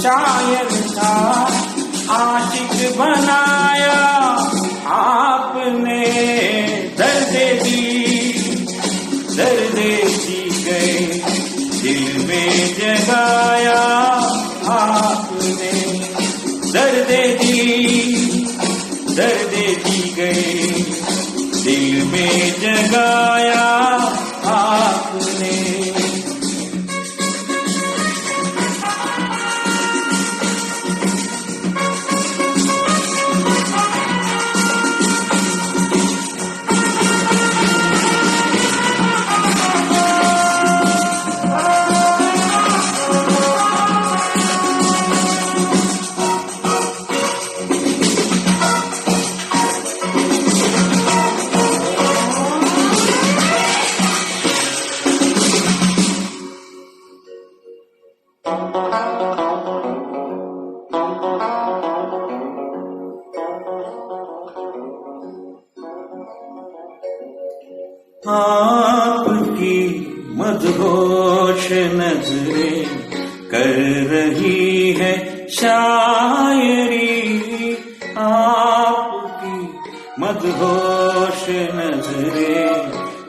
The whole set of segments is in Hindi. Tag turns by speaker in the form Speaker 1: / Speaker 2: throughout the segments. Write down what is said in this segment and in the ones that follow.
Speaker 1: शायर था, आशिक बनाया आपने। दर्द दी गए, दिल में जगाया आपने। दर्द दी गए, दिल में जगाया आपने। आपकी मदहोश नजरें कर रही है शायरी। आपकी मदहोश नजरें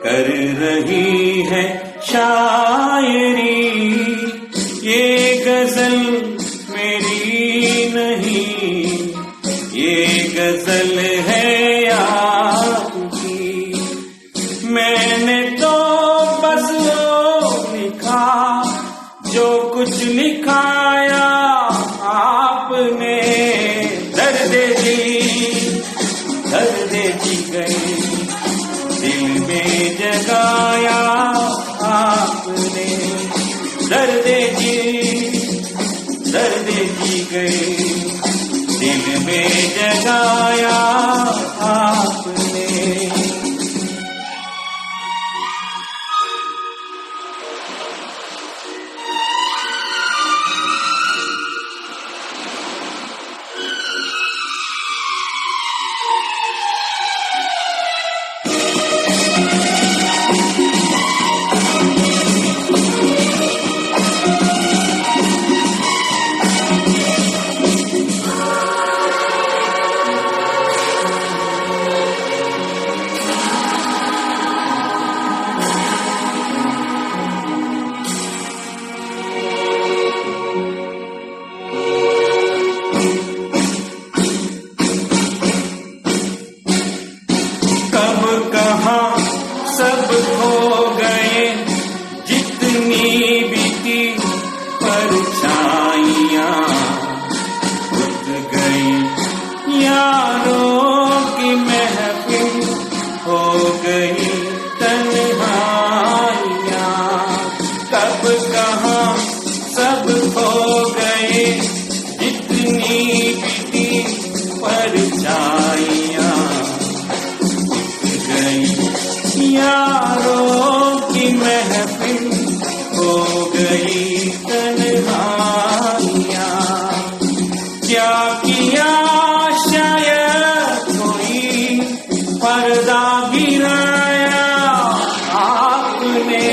Speaker 1: कर रही है शायरी। ये गजल मेरी नहीं, ये गजल है आपकी। मैंने तो बस वो लिखा जो कुछ लिखाया आपने। दर्द दी गई, दिल में जगाया आपने। दर्द दी गई, दिल में जगाया आपने। सब हो गए जितनी बीती परछाइयां, उठ गई यारों की महफिल, हो गई तन्हाइयां। कब कहाँ सब हो गए जितनी बीती परछाइयां, यारों की महफिल, हो गई तन्हाइयां। क्या किया शायद कोई पर्दा गिराया आपने।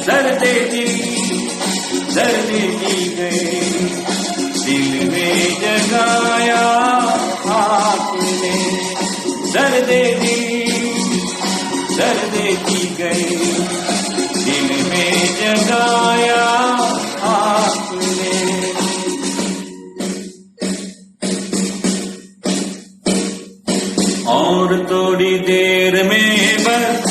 Speaker 1: दर्द दी गई, दिल में जगाया आपने। दर्द दी गई, दिल में जगाया आपने। और थोड़ी देर में बस